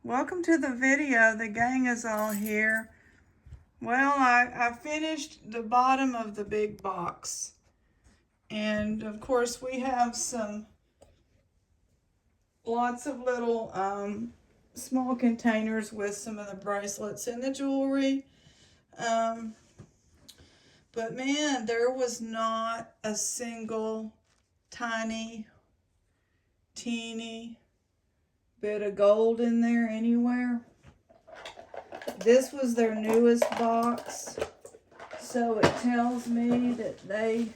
Welcome to the video. The gang is all here. Well, I finished the bottom of the big box. And of course we have lots of little small containers with some of the bracelets and the jewelry. But man, there was not a single tiny, teeny bit of gold in there anywhere. This was their newest box, so it tells me that they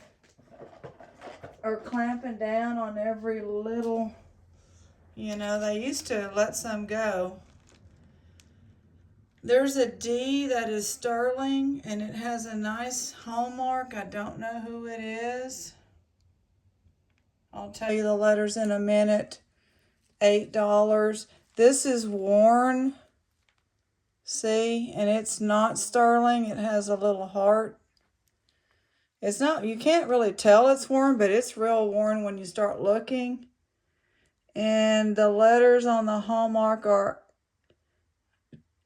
are clamping down on every little, they used to let some go. There's a D that is sterling, and it has a nice hallmark. I don't know who it is. I'll tell you the letters in a minute. $8. This is worn. See, and it's not sterling. It has a little heart. It's not, you can't really tell it's worn, but it's real worn when you start looking. And the letters on the hallmark are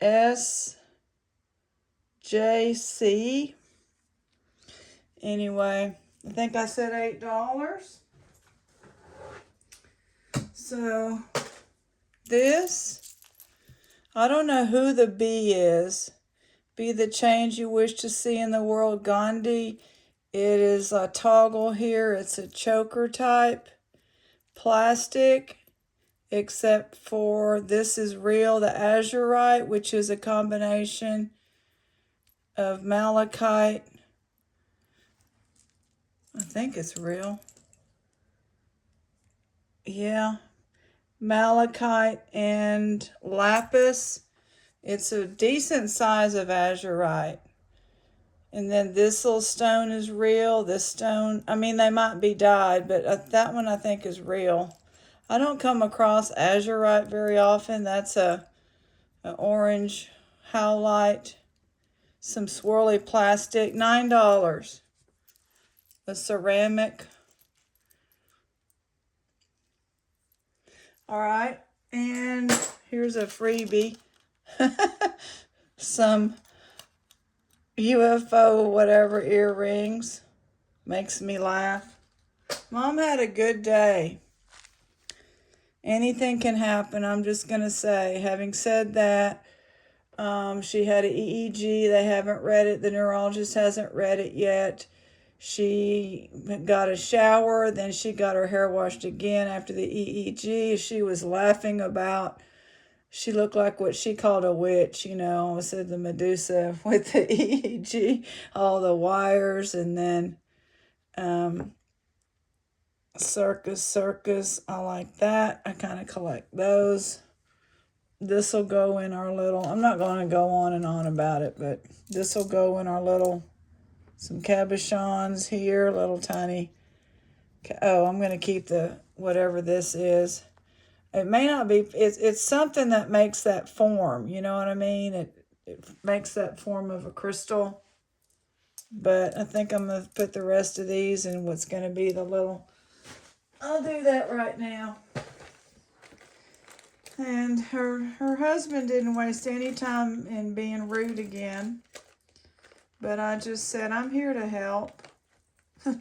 SJC. Anyway, I think I said $8. So this, I don't know who the B is. Be the change you wish to see in the world, Gandhi. It is a toggle here. It's a choker type plastic, except for this is real, the azurite, which is a combination of malachite. I think it's real. Yeah. Malachite and lapis. It's a decent size of azurite. And then this little stone is real. This stone, I mean, they might be dyed, but that one I think is real. I don't come across azurite very often. That's an orange howlite. Some swirly plastic, $9. A ceramic. All right, and here's a freebie. Some UFO whatever earrings. Makes me laugh. Mom had a good day. Anything can happen, I'm just going to say. Having said that, she had an EEG. They haven't read it. The neurologist hasn't read it yet. She got a shower, then she got her hair washed again after the EEG. She was laughing about, she looked like what she called a witch, I said the Medusa with the EEG, all the wires, and then circus, I like that. I kind of collect those. This will go in our little, I'm not going to go on and on about it, but this will go in our little, some cabochons here, little tiny. Oh, I'm going to keep the, whatever this is. It may not be, it's something that makes that form, you know what I mean? It makes that form of a crystal. But I think I'm going to put the rest of these in what's going to be the little, I'll do that right now. And her husband didn't waste any time in being rude again. But I just said, I'm here to help. I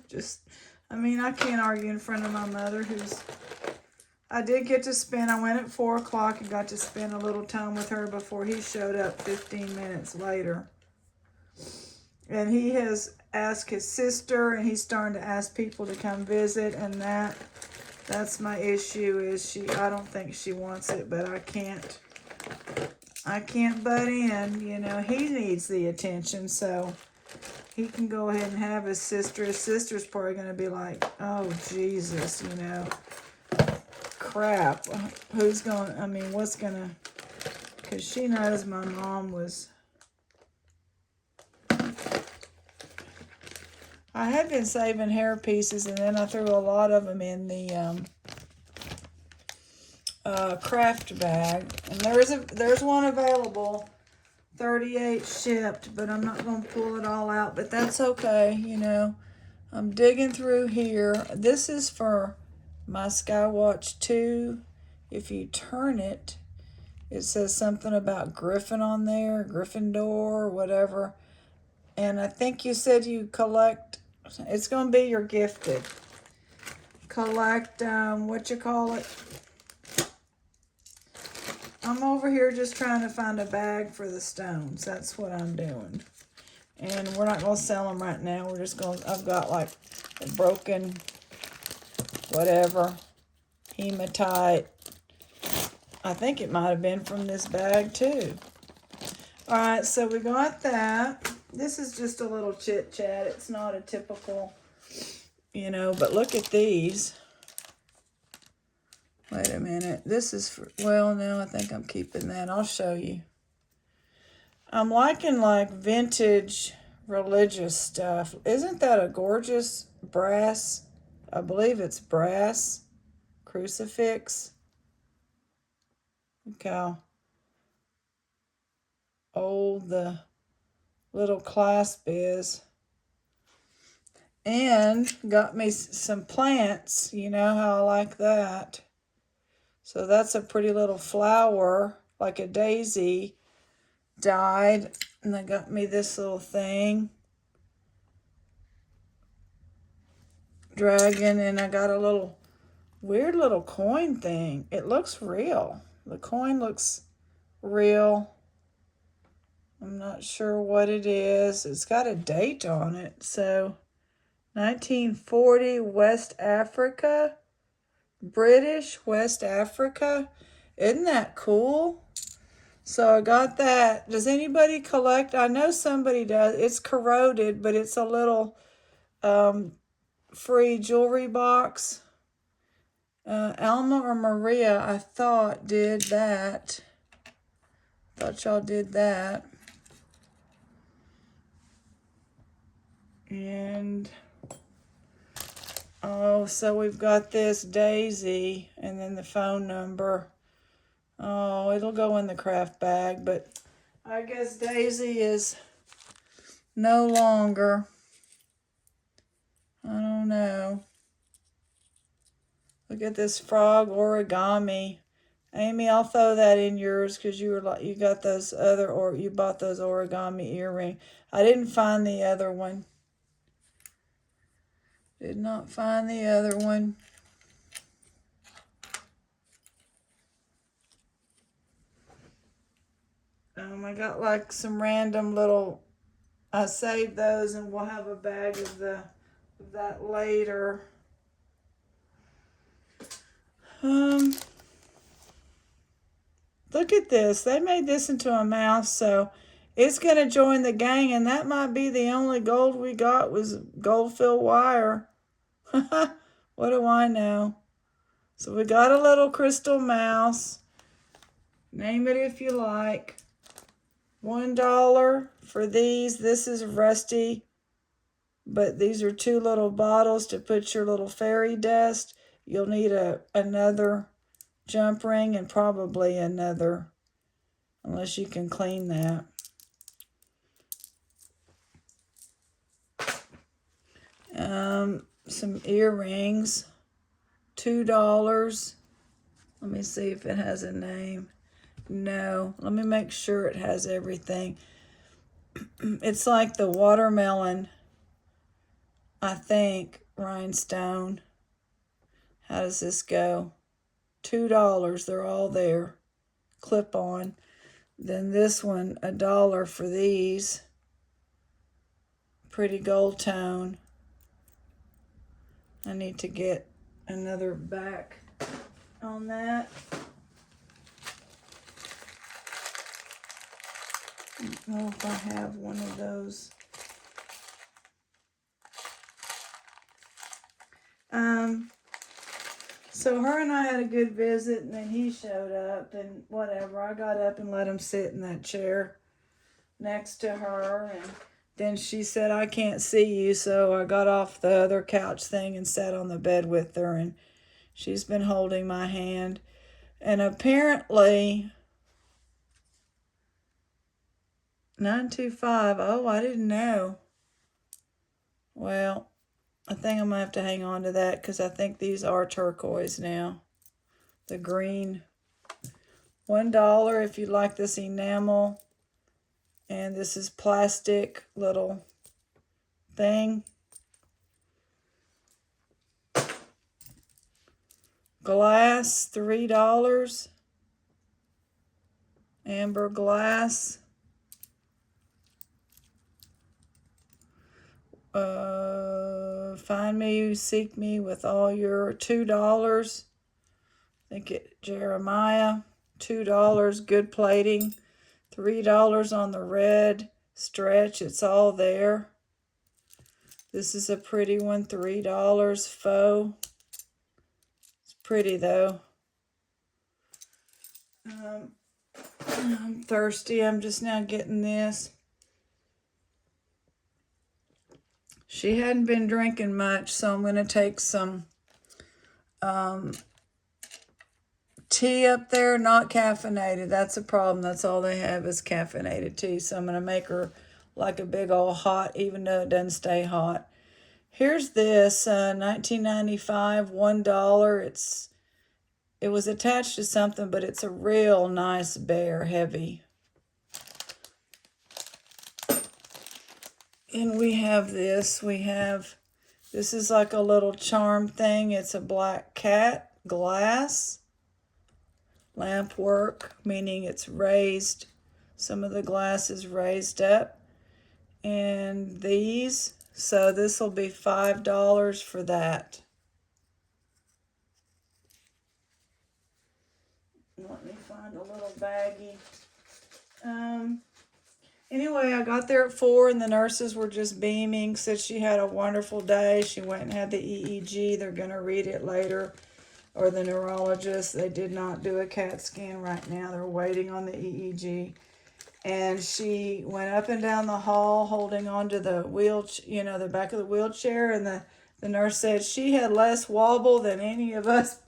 can't argue in front of my mother, I did get to spend, I went at 4 o'clock and got to spend a little time with her before he showed up 15 minutes later. And he has asked his sister, and he's starting to ask people to come visit, and that's my issue, is I don't think she wants it, but I can't butt in, he needs the attention, so he can go ahead and have his sister. His sister's probably going to be like, oh, Jesus, crap. What's going to, because she knows my mom was, I had been saving hair pieces, and then I threw a lot of them in the craft bag. And there's one available, 38 shipped, but I'm not going to pull it all out, but that's okay, I'm digging through here. This is for my Skywatch 2. If you turn it, It says something about Griffin on there, Gryffindor, whatever. And I think you said you collect, it's going to be your gifted. Collect, what you call it? I'm over here just trying to find a bag for the stones. That's what I'm doing. And we're not going to sell them right now. We're just going to, I've got like a broken, whatever, hematite. I think it might have been from this bag too. All right, so we got that. This is just a little chit chat. It's not a typical, you know, but look at these. Wait a minute. This is for, well, no, I think I'm keeping that. I'll show you. I'm liking like vintage religious stuff. Isn't that a gorgeous brass? I believe it's brass crucifix. Look how old the little clasp is. And got me some plants. You know how I like that. So that's a pretty little flower, like a daisy, dyed. And they got me this little thing. Dragon, and I got a little weird little coin thing. It looks real. The coin looks real. I'm not sure what it is. It's got a date on it. So 1940 West Africa. British West Africa. Isn't that cool? So I got that. Does anybody collect? I know somebody does. It's corroded, but it's a little free jewelry box. Alma or Maria, I thought, did that. Thought y'all did that. And, oh, so we've got this Daisy and then the phone number. Oh, it'll go in the craft bag, but I guess Daisy is no longer. I don't know. Look at this frog origami. Amy, I'll throw that in yours because you were like, you got those other, or you bought those origami earring. I didn't find the other one. Did not find the other one. I got like some random little, I saved those and we'll have a bag of that later. Look at this. They made this into a mouse, so it's going to join the gang, and that might be the only gold we got was gold-filled wire. What do I know? So we got a little crystal mouse. Name it if you like. $1 for these. This is rusty, but these are 2 little bottles to put your little fairy dust. You'll need another jump ring and probably another, unless you can clean that. Some earrings, $2. Let me see if it has a name. No, let me make sure it has everything. It's like the watermelon, I think, rhinestone. How does this go? $2, they're all there. Clip on. Then this one, $1 for these. Pretty gold tone. I need to get another back on that. I don't know if I have one of those. So her and I had a good visit, and then he showed up, and whatever. I got up and let him sit in that chair next to her, and then she said, I can't see you, so I got off the other couch thing and sat on the bed with her, and she's been holding my hand. And apparently, 925, oh, I didn't know. Well, I think I'm going to have to hang on to that because I think these are turquoise now. The green $1 if you like this enamel. And this is plastic little thing. Glass, $3. Amber glass. Find me, seek me with all your $2. I think it Jeremiah, $2, good plating. $3 on the red stretch. It's all there. This is a pretty one, $3 faux. It's pretty though. I'm thirsty. I'm just now getting this. She hadn't been drinking much, so I'm going to take some tea up there, not caffeinated. That's a problem. That's all they have is caffeinated tea. So I'm going to make her like a big old hot, even though it doesn't stay hot. Here's this, $19.95, $1. It was attached to something, but it's a real nice bear, heavy. And we have this. This is like a little charm thing. It's a black cat glass. Lamp work, meaning it's raised. Some of the glass is raised up. And these, so this will be $5 for that. Let me find a little baggie. Anyway, I got there at 4 and the nurses were just beaming, said she had a wonderful day. She went and had the EEG. They're going to read it later. Or the neurologist. They did not do a CAT scan right now. They're waiting on the EEG. And she went up and down the hall holding onto the wheelchair, the back of the wheelchair. And the nurse said she had less wobble than any of us.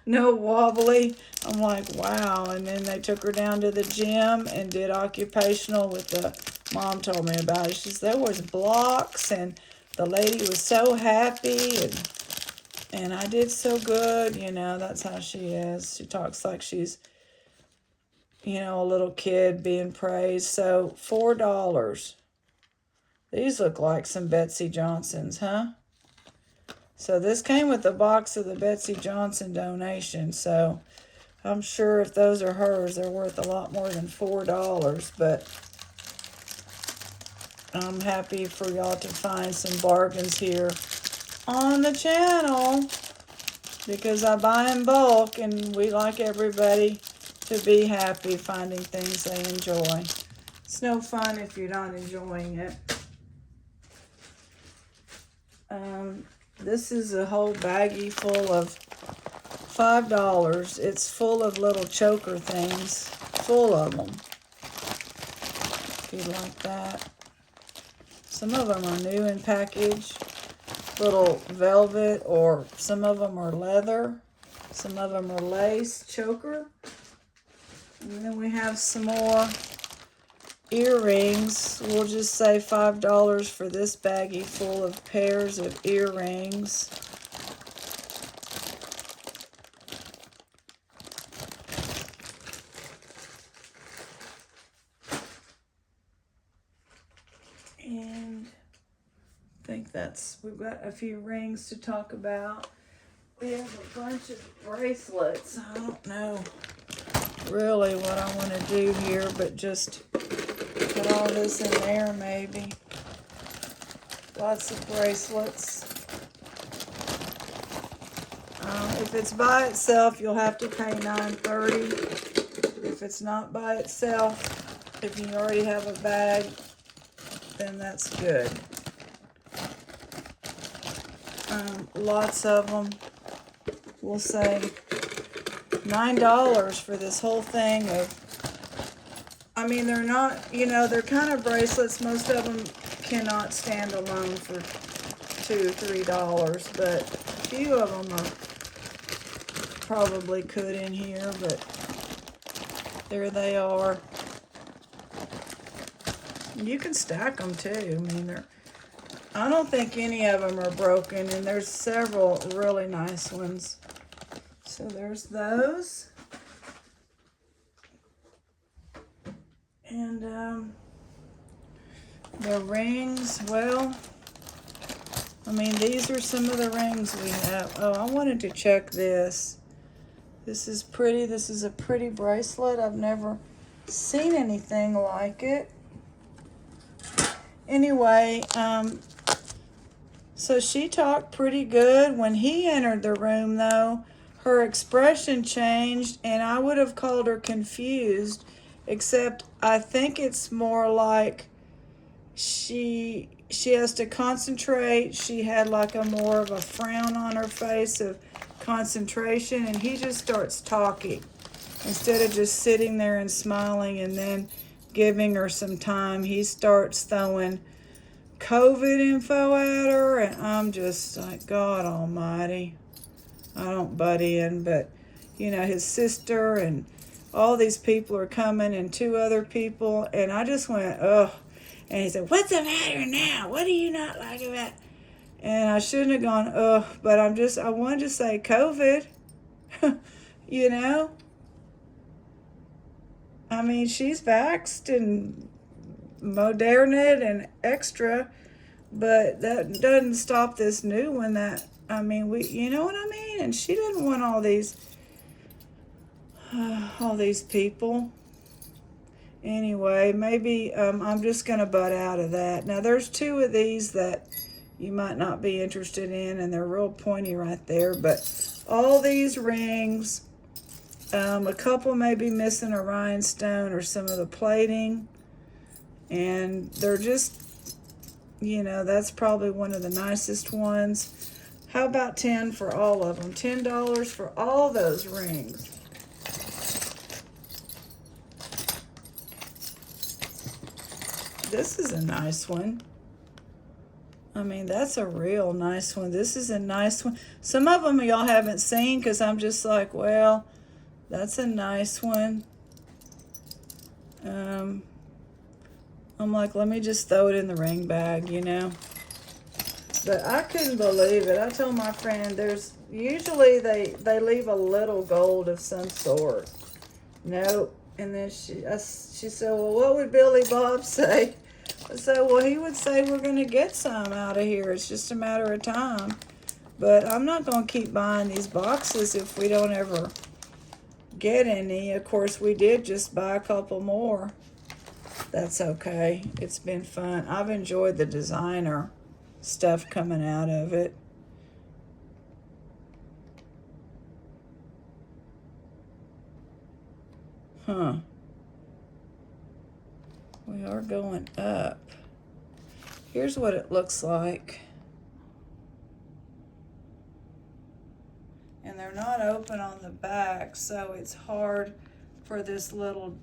No wobbly. I'm like, wow. And then they took her down to the gym and did occupational with the mom told me about it. She said there was blocks and the lady was so happy and I did so good, that's how she is. She talks like she's, a little kid being praised. So $4. These look like some Betsey Johnsons, huh? So this came with a box of the Betsey Johnson donation. So I'm sure if those are hers, they're worth a lot more than $4. But I'm happy for y'all to find some bargains here on the channel because I buy in bulk and we like everybody to be happy finding things they enjoy. It's no fun if you're not enjoying it. This is a whole baggie full of $5. It's full of little choker things, full of them. If you like that. Some of them are new in package, little velvet, or some of them are leather. Some of them are lace choker. And then we have some more earrings. We'll just say $5 for this baggie full of pairs of earrings. And I think we've got a few rings to talk about. We have a bunch of bracelets. I don't know really what I want to do here, but just put all this in there maybe. Lots of bracelets. If it's by itself, you'll have to pay $9.30. If it's not by itself, if you already have a bag, then that's good. Lots of them. We'll say $9 for this whole thing they're not, they're kind of bracelets. Most of them cannot stand alone for $2 or $3, but a few of them probably could in here, but there they are. You can stack them too. I don't think any of them are broken, and there's several really nice ones. So there's those. the rings, well, I mean, these are some of the rings we have. Oh, I wanted to check this. This is pretty. This is a pretty bracelet. I've never seen anything like it. Anyway, so she talked pretty good. When he entered the room, though, her expression changed, and I would have called her confused, except I think it's more like she has to concentrate. She had like a more of a frown on her face of concentration, and he just starts talking instead of just sitting there and smiling and then giving her some time. He starts throwing COVID info at her, and I'm just like, God almighty. I don't butt in, but you know, his sister and all these people are coming, and 2 other people, and I just went, ugh. And he said, what's the matter now? What do you not like about? And I shouldn't have gone, ugh, but I wanted to say COVID, you know? I mean, she's vaxxed and Moderna and extra, but that doesn't stop this new one I mean, you know what I mean? And she didn't want all these people. Anyway, maybe I'm just going to butt out of that. Now, there's 2 of these that you might not be interested in, and they're real pointy right there. But all these rings, a couple may be missing a rhinestone or some of the plating. And they're just, you know, that's probably one of the nicest ones. How about 10 for all of them? $10 for all those rings. This is a nice one. I mean, that's a real nice one. This is a nice one. Some of them y'all haven't seen because I'm just like, well, that's a nice one. I'm like, let me just throw it in the ring bag, you know. But I couldn't believe it. I told my friend, there's usually they leave a little gold of some sort. Nope. And then she said, well, what would Billy Bob say? I said, well, he would say we're going to get some out of here. It's just a matter of time. But I'm not going to keep buying these boxes if we don't ever get any. Of course, we did just buy a couple more. That's okay. It's been fun. I've enjoyed the designer stuff coming out of it. Huh. We are going up. Here's what it looks like. And they're not open on the back, so it's hard for this little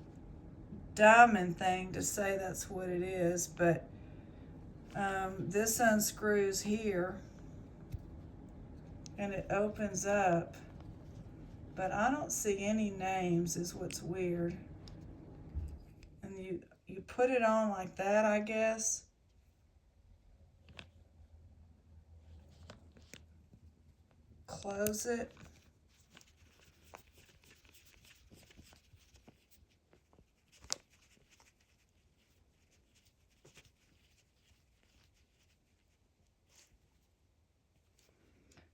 diamond thing to say that's what it is, but this unscrews here and it opens up, but I don't see any names is what's weird. And you put it on like that, I guess. Close it.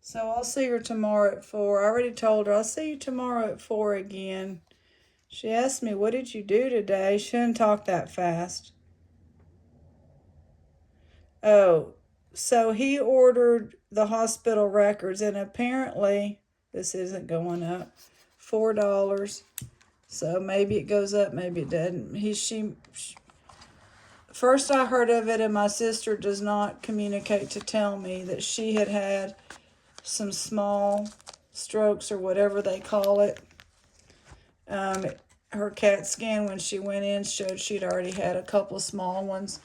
So I'll see her tomorrow at 4. I already told her I'll see you tomorrow at 4 again. She asked me, what did you do today? She didn't talk that fast. Oh, so he ordered the hospital records, and apparently this isn't going up. $4. So maybe it goes up, maybe it doesn't. First I heard of it, and my sister does not communicate to tell me that she had some small strokes or whatever they call it. Her CAT scan when she went in showed she'd already had a couple of small ones.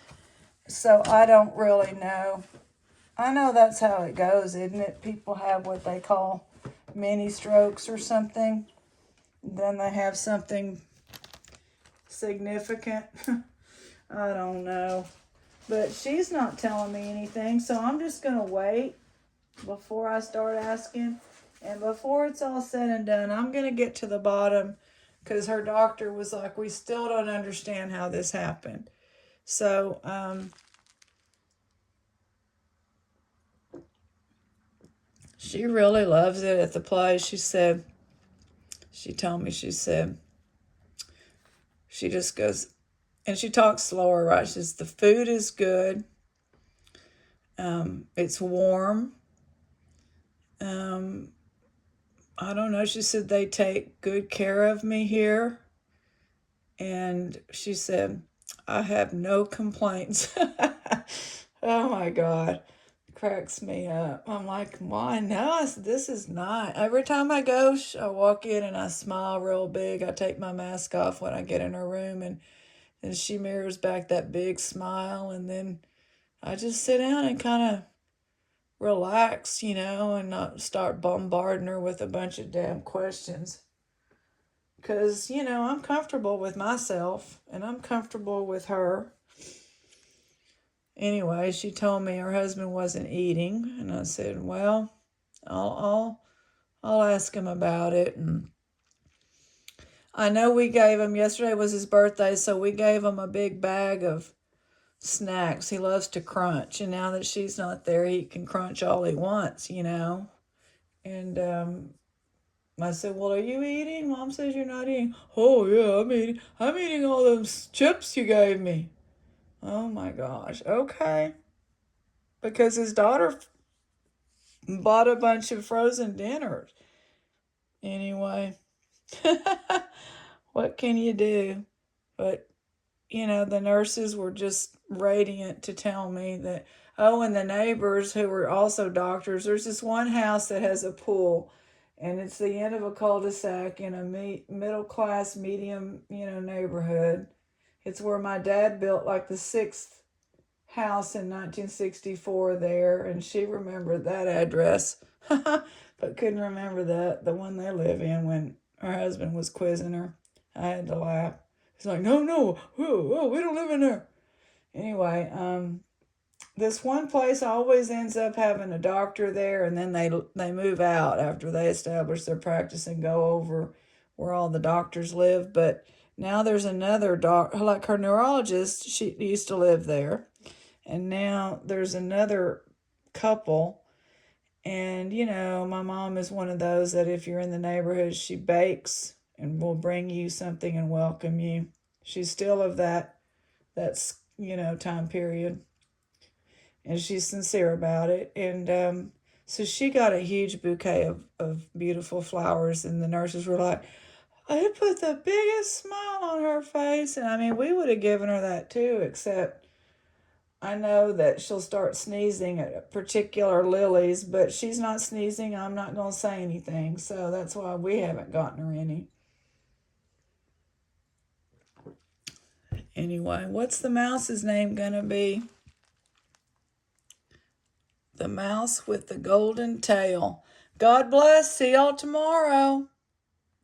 So I don't really know. I know that's how it goes, isn't it? People have what they call mini strokes or something. Then they have something significant. I don't know. But she's not telling me anything, so I'm just going to wait before I start asking. And before it's all said and done, I'm going to get to the bottom, because her doctor was like, we still don't understand how this happened. So, she really loves it at the place. She told me, she said, she just goes, and she talks slower, right? She says, the food is good. It's warm. Um, I don't know. She said they take good care of me here. And she said, I have no complaints. Oh my God. Cracks me up. I'm like, why? No, I said, this is not. Every time I go, I walk in and I smile real big. I take my mask off when I get in her room, and she mirrors back that big smile. And then I just sit down and kind of relax, and not start bombarding her with a bunch of damn questions. Because, I'm comfortable with myself and I'm comfortable with her. Anyway, she told me her husband wasn't eating, and I said, well, I'll ask him about it. And I know we gave him, yesterday was his birthday, so we gave him a big bag of snacks. He loves to crunch, and now that she's not there, he can crunch all he wants, And I said, well, are you eating? Mom says you're not eating. Oh, yeah, I'm eating. I'm eating all those chips you gave me. Oh, my gosh. Okay. Because his daughter bought a bunch of frozen dinners. Anyway, what can you do? But, the nurses were just radiant to tell me that, oh, and the neighbors who were also doctors, there's this one house that has a pool, and it's the end of a cul-de-sac in a middle class, medium, neighborhood. It's where my dad built like the sixth house in 1964 there, and she remembered that address, but couldn't remember the one they live in when her husband was quizzing her. I had to laugh. He's like, no, whoa, we don't live in there. Anyway, this one place always ends up having a doctor there, and then they move out after they establish their practice and go over where all the doctors live. But now there's another like her neurologist, she used to live there, and now there's another couple. And my mom is one of those that if you're in the neighborhood, she bakes and will bring you something and welcome you. She's still of that's time period, and she's sincere about it. And so she got a huge bouquet of beautiful flowers, and the nurses were like, it put the biggest smile on her face. And I mean, we would have given her that too, except I know that she'll start sneezing at particular lilies, but she's not sneezing. I'm not going to say anything. So that's why we haven't gotten her any. Anyway, what's the mouse's name going to be? The mouse with the golden tail. God bless. See y'all tomorrow.